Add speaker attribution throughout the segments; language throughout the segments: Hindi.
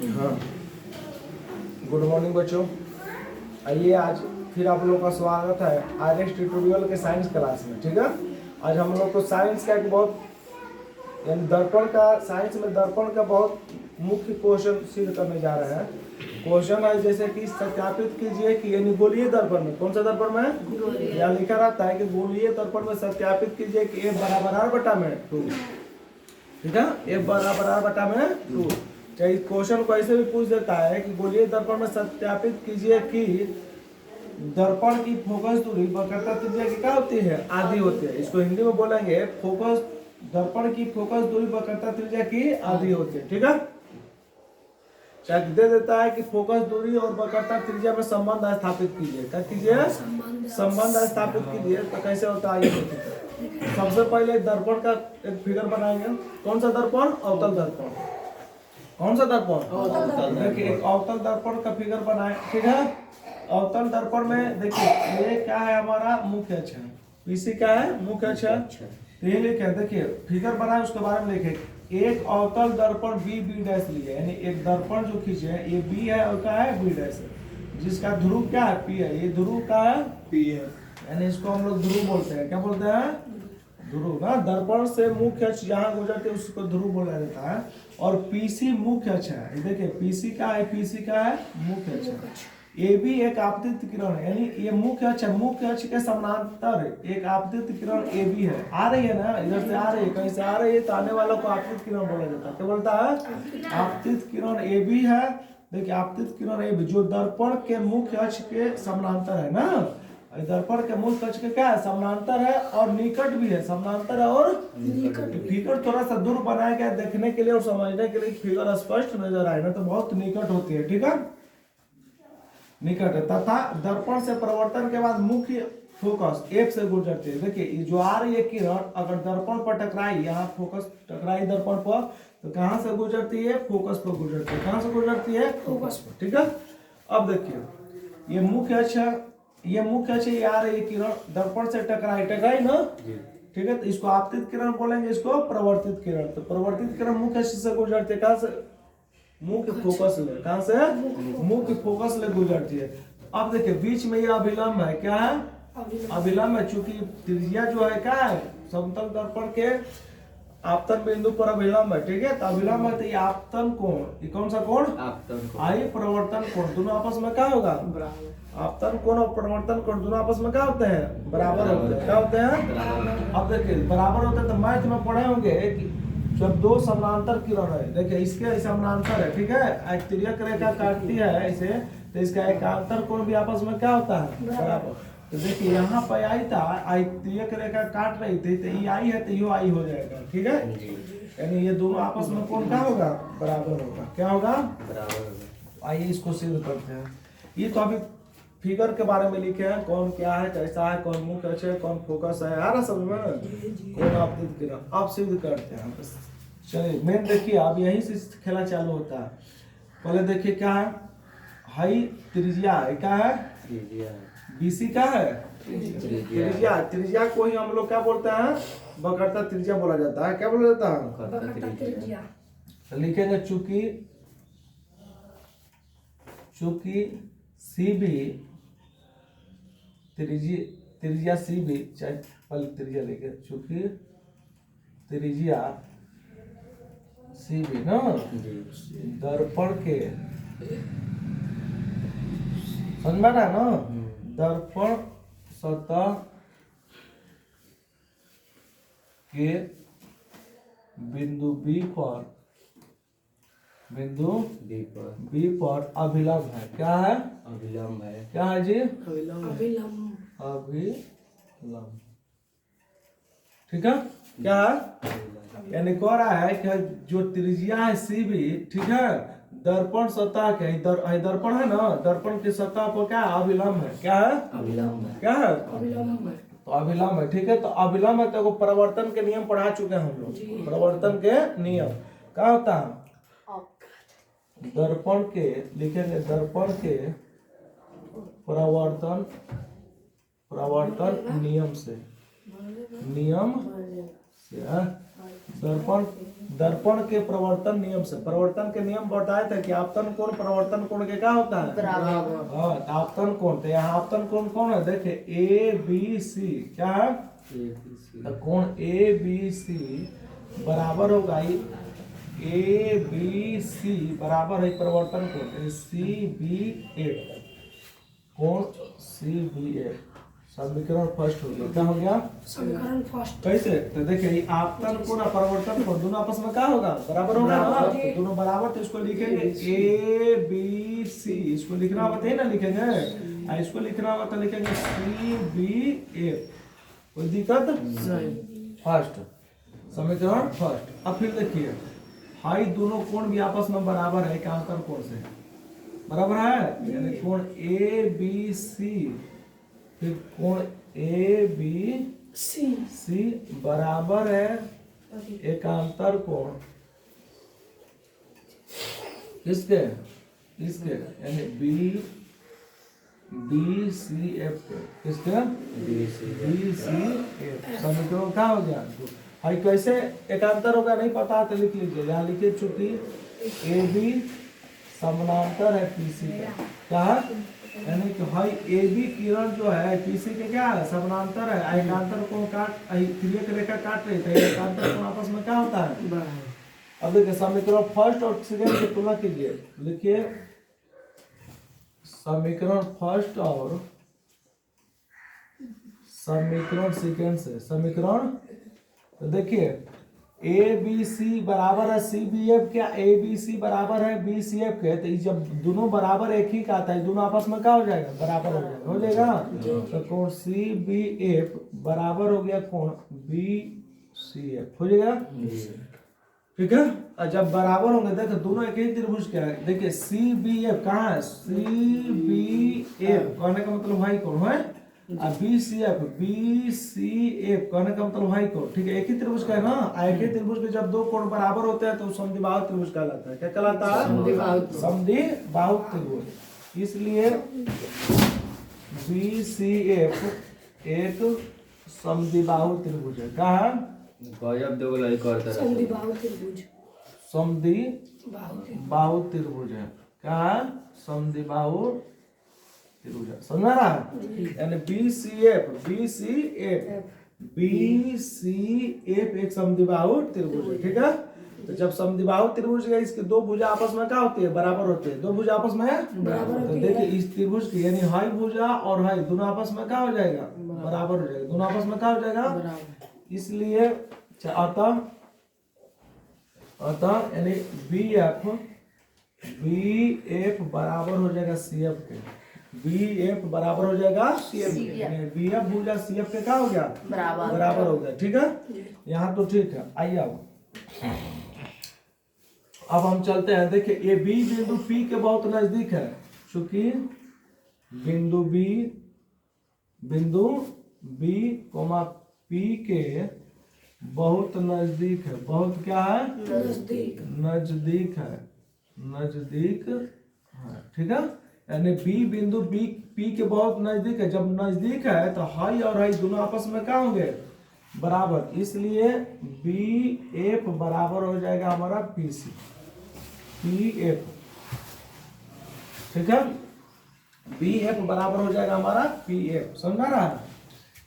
Speaker 1: हाँ, गुड मॉर्निंग बच्चों। आइए आज फिर आप लोगों का स्वागत है आईएलटीएस ट्यूटोरियल के साइंस क्लास में। ठीक है, आज हम लोग को साइंस का एक बहुत यानी दर्पण का साइंस में दर्पण का बहुत मुख्य क्वेश्चन सिद्ध करने जा रहे हैं। क्वेश्चन है जैसे कि सत्यापित कीजिए कि यानी गोलीय दर्पण में, कौन सा दर्पण में यहाँ लिखा रहता है कि गोलीय दर्पण में सत्यापित कीजिए कि F बराबर R बटा में 2। ठीक है, F बराबर R बटा में 2। चाहे क्वेश्चन को ऐसे भी पूछ देता है कि गोलीय दर्पण में सत्यापित कीजिए कि दर्पण की फोकस दूरी वक्रता त्रिज्या की क्या होती है, आधी होती है। इसको हिंदी में बोलेंगे फोकस, दर्पण की फोकस दूरी वक्रता त्रिज्या की आधी होती है। ठीक है, चाहे दे देता है कि फोकस दूरी और वक्रता त्रिज्या में संबंध स्थापित कीजिए। क्या कीजिए? संबंध स्थापित कीजिए। तो कैसे होता है ये देखिए। सबसे पहले दर्पण का एक फिगर बनाएंगे। कौन सा दर्पण? अवतल दर्पण। कौन सा दर्पण? देखिए एक अवतल दर्पण का फिगर बनाए। ठीक है, अवतल दर्पण में देखिए ये क्या है, हमारा मुख्य अक्ष है। पीसी क्या है? मुख्य अक्ष है। तो ये लिखे, देखिए फिगर बनाए उसके बारे में लिखे। एक अवतल दर्पण बी बी डैश लिए, यानी एक दर्पण जो खींचे है ये बी है और क्या है, बी डैश है, जिसका ध्रुव क्या है, पी है। ये ध्रुव का है, पी है, यानी इसको हम लोग ध्रुव बोलते हैं। क्या बोलते हैं? ध्रुव। ना, दर्पण से मुख्य अक्ष जहाँ गुजरते हैं उसको ध्रुव बोला जाता है। और पीसी मुख्य अक्ष है। देखिए पीसी का है, पीसी का है मुख्य अक्ष है। ये भी एक आपतित किरण है, यानी ये मुख्य अक्ष, मुख्य अक्ष के समानांतर एक आपतित किरण ए बी है। आ रही है ना, इधर से आ रही है, कहीं से आ रही है, तो आने वाला को आपतित किरण बोला जाता है। क्या बोलता है? आपतित किरण ए बी है। देखिए आपतित किरण ए बी जो दर्पण के मुख्य अक्ष के समानांतर है ना, दर्पण के मुख्य अक्ष के क्या है, समानांतर है और निकट भी है। समानांतर है और निकट। फिगर थोड़ा सा दूर बनाया गया देखने के लिए और समझने के लिए, फिगर स्पष्ट नजर आए ना तो बहुत निकट होती है। ठीक है, निकट है। तथा दर्पण से परिवर्तन के बाद मुख्य फोकस F से गुजरती है। देखिए जो आ रही है किरण अगर दर्पण पर टकराई, यहाँ फोकस टकराई दर्पण पर, तो कहां से गुजरती है? फोकस पर गुजरती है। कहां से गुजरती है? फोकस पर। ठीक है, अब देखिए ये मुख्य अक्ष है, ये मुख्य अक्ष, ये आ रही है किरण दर्पण से टकराई ना। ठीक है, तो इसको आपतित किरण बोलेंगे, इसको प्रवर्तित किरण। तो प्रवर्तित किरण मुख्य अक्ष से गुजरती है, कहां से? मुख्य फोकस ले। कहां से? मुख्य फोकस ले गुजरती है। अब देखिए बीच में ये अभिलंब है। क्या है? अभिलंब है। चूंकि त्रिज्या जो है क्या है, समतल दर्पण के आपतन बिंदु पर अभिलंब है। ठीक है, तो अभिलंब है तो ये आपतन कोण, ये कौन सा कोण? आपतन कोण। आई प्रवर्तन कोण, दोनों आपस में क्या होगा? आपतन कोण और प्रवर्तन कोण दोनों आपस में क्या होते हैं? बराबर होते हैं। क्या होते हैं? अब देखिए बराबर होते हैं तो मैथ में पढ़े होंगे कि जब दो समानांतर किरण है, देखिए इसके समानांतर है। ठीक है, तिर्यक रेखा काटती है ऐसे, तो इसका एकांतर कोण भी आपस में क्या होता है? बराबर। तो देखिए यहाँ पे आई था, आई तिर्यक रेखा काट रही थी, तो ये आई है तो यो आई हो जाएगा। ठीक है, यानी ये दोनों आपस में कोण क्या होगा? बराबर होगा। क्या होगा? बराबर होगा। आइए इसको सिद्ध करते हैं। ये तो अभी फिगर के बारे में लिखे हैं, कौन क्या है, कैसा है, कौन मुख्य अक्ष है, कौन फोकस है, आ रहा समझ में? कौन आपतित किरण। अब सिद्ध करते हैं। चलिए मेन देखिए, अब यहीं से खेला चालू होता है। पहले देखिए क्या है, हाई त्रिज्या है। क्या है? बीसी क्या है? त्रिज्या। त्रिज्या को ही हम लोग क्या बोलते हैं? वक्रता त्रिज्या बोला जाता है। क्या बोला जाता है? लिखेंगे चूंकि सी बी त्रिज्या सी बी, चाहे पहले त्रिज्या लेके, चूंकि त्रिज्या सी बी ना दर्पण के, समझ में ना, दर्पण सतह के बिंदु बी पर अभिलंब है। क्या है? अभिलंब है। क्या है जी? अभिलंब। ठीक है, क्या है? यानी कह रहा है कि जो त्रिज्या है सी बी, ठीक है, दर्पण सतह के दर्पण है ना, दर्पण की सतह पर क्या अभिलंब है? क्या है? अभिलंब है। क्या है? अभिलंब है। तो अभिलंब है। ठीक है, तो अभिलंब है तो परिवर्तन के नियम पढ़ा चुके हैं हम लोग। परिवर्तन के नियम क्या होता है? दर्पण के, लिखेंगे दर्पण के प्रवर्तन नियम से दर्पण दर्पण के प्रवर्तन नियम से। प्रवर्तन के नियम बताए थे कि आपतन कोण प्रवर्तन कोण के क्या होता है बराबर। हाँ आपतन कोण, तो यहाँ आपतन कोण कौन है देखे ए बी सी, क्या है तो कोण ए बी सी बराबर होगा ए बी सी बराबर है प्रवर्तन कोण सी बी एफ, कोण सी बी एफ। समीकरण फर्स्ट हो गया, क्या हो गया समीकरण फर्स्ट। कैसे तो देखिए आपतन कोण प्रवर्तन कोण दोनों आपस में क्या होगा बराबर होगा ना, तो दोनों बराबर, तो इसको लिखेंगे ए बी सी, इसको लिखना होगा तो ना लिखेंगे, इसको लिखना होगा तो लिखेंगे सी बी एफ, कोई दिक्कत नहीं। फर्स्ट समीकरण फर्स्ट। अब फिर देखिए हाई दोनों कोण भी आपस में बराबर है एकांतर कोण से बराबर है, यानी कोण ए बी सी फिर कोण ए बी सी बराबर है एकांतर कोण किसके इसके, यानी बी सी एफ के, किसके बी सी एफ। समीकरण क्या हो गया हाई कैसे एकांतर होगा नहीं पता तो लिख लीजिए, यहाँ लिखिए चूंकि ए बी समानांतर है पीसी का, क्या है यानी कि भाई ए बी किरण जो है पीसी के क्या है समानांतर है, एकांतर कोण काट तिर्यक रेखा काट रही है, एकांतर कोण आपस में क्या होता है। अब देखिए समीकरण फर्स्ट और सेकंड की तुलना कीजिए, लिखिए समीकरण फर्स्ट और समीकरण सेकंड से। समीकरण तो देखिए ए बी सी बराबर है सी बी एफ, क्या ए बी सी बराबर है बी सी एफ के, तो जब दोनों बराबर एक ही का आता है दोनों आपस में क्या हो जाएगा बराबर हो जाएगा तो कोण सी बी एफ बराबर हो गया कोण बी सी एफ हो जाएगा, ठीक है। और जब बराबर होंगे देखो दोनों एक ही त्रिभुज क्या है, देखिए सी बी एफ कहाँ है सी बी एफ कहने का मतलब भाई कौन है, बी सी एफ कहने का मतलब भाई कोण, ठीक है एक ही त्रिभुज का है ना, एक ही त्रिभुज के जब दो कोण बराबर होते हैं तो समद्विबाहु त्रिभुज कहलाता है, क्या कहलाता है समद्विबाहु त्रिभुज। इसलिए बी सी एफ एक समद्विबाहु त्रिभुज है, क्या है समद्विबाहु त्रिभुज है, क्या है समद्विबाहु त्रिभुज, समझ रहा है, यानी बी सी एफ एक समद्विबाहु त्रिभुज है, ठीक है। तो जब समद्विबाहु त्रिभुज है इसके दो भुजा आपस में क्या होती है बराबर होते हैं, दो भुजा आपस में बराबर, तो देखिए इस त्रिभुज की यानी हाई भुजा और हाई दोनों आपस में क्या हो जाएगा बराबर हो जाएगा, दोनों आपस में क्या हो जाएगा, इसलिए अतः यानी बी एफ बराबर हो जाएगा सी एफ के, बी एफ बराबर हो जाएगा सी एफ के, बी एफ भुजा सी एफ के क्या हो गया बराबर हो गया, ठीक है। यहाँ तो ठीक है। आइए अब हम चलते हैं, देखिए ये बी बिंदु पी के बहुत नजदीक है, चूंकि बिंदु बी कोमा पी के बहुत नजदीक है, बहुत क्या है नजदीक है, ठीक है, यानी बी बिंदु बी पी के बहुत नजदीक है, जब नजदीक है तो हाई और हाई दोनों आपस में क्या होंगे बराबर, इसलिए बी एफ बराबर हो जाएगा हमारा पी सी पी एफ, ठीक है, बी एफ बराबर हो जाएगा हमारा पी एफ, समझा रहा है,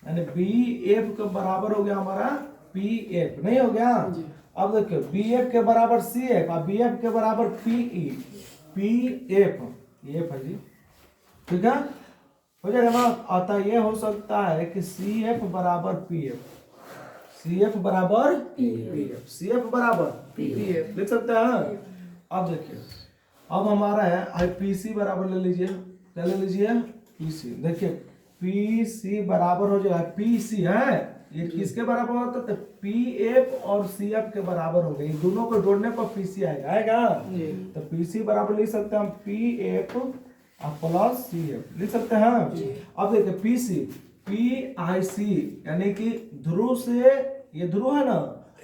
Speaker 1: यानी बी एफ के बराबर हो गया हमारा पी एफ, नहीं हो गया। अब देखिए बी एफ के बराबर सी एफ और बी एफ के बराबर पी एफ एफ है जी, ठीक है, हो जाएगा ना। अतः ये हो सकता है कि सी एफ बराबर पी एफ, सी एफ बराबर पी एफ, सी एफ बराबर पी एफ लिख सकते हैं। अब देखिए अब हमारा है पी सी बराबर ले लीजिए, क्या ले लीजिए पी सी, देखिए पी सी बराबर हो जाएगा पी सी है, ये किसके बराबर होता है तो पी एफ और सी एफ के बराबर हो गए, दोनों को जोड़ने पर पी सी आएगा तो पी सी बराबर लिख सकते हैं हम P F plus C F लिख सकते हैं। अब देखिए पी सी पी आई सी यानी कि ध्रुव से, ये ध्रुव है ना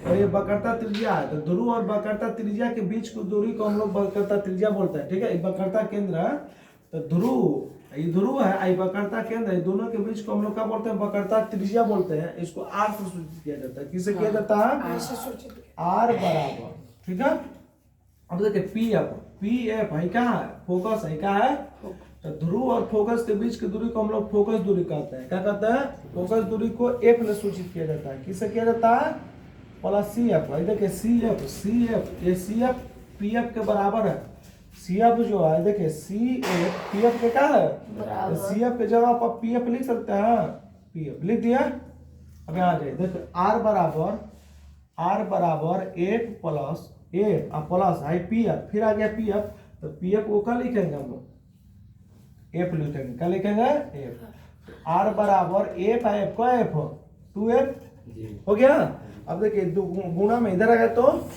Speaker 1: और ये वक्रता त्रिज्या है, तो ध्रुव और वक्रता त्रिज्या के बीच की दूरी को हम लोग वक्रता त्रिज्या बोलते हैं, ठीक है, वक्रता केंद्र है, तो ध्रुव ये ध्रुव है, आई वक्रता केंद्र है, दोनों के बीच को हम लोग क्या बोलते हैं, वक्रता त्रिज्या बोलते हैं। इसको आर से सूचित किया जाता है। किससे किया जाता है, आर बराबर, ठीक है। अब देखिए पी एफ है क्या है, फोकस है, क्या है, तो ध्रुव और फोकस के बीच की दूरी को हम लोग फोकस दूरी कहते हैं। क्या कहते हैं, फोकस दूरी को एफ में सूचित किया जाता है। किससे किया जाता है, प्लस सी एफ। देखिए सी एफ ये सी एफ पी एफ के बराबर है। सी एफ जो है देखिए सी एफ पी एफ के क्या है, तो सी एफ के जगह आप पी एफ लिख सकते हैं, पी एफ लिख दिया। अब यहाँ जाइए, देखिए आर बराबर एफ प्लस एफ प्लस है पी एफ, फिर आ गया पी एफ, तो पी एफ को क्या लिखेंगे हम लोग, एफ लिखेंगे। क्या लिखेंगे, एफ। आर बराबर एफ है, एफ को एफ 2f हो गया। अब देखिए गुणा में इधर आ गया तो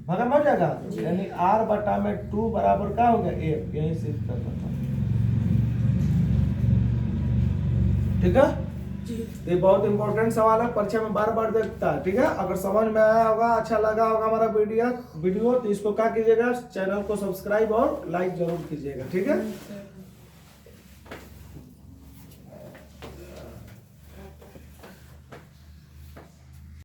Speaker 1: भागा में हो जाएगा, यानी आर बटा में 2 बराबर क्या हो गया, एफ। यही से करना था, ठीक है। ये बहुत इंपॉर्टेंट सवाल है, परीक्षा में बार बार देखता है, ठीक है। अगर समझ में आया होगा, अच्छा लगा होगा हमारा वीडियो तो इसको क्या कीजिएगा, चैनल को सब्सक्राइब और लाइक जरूर कीजिएगा, ठीक है।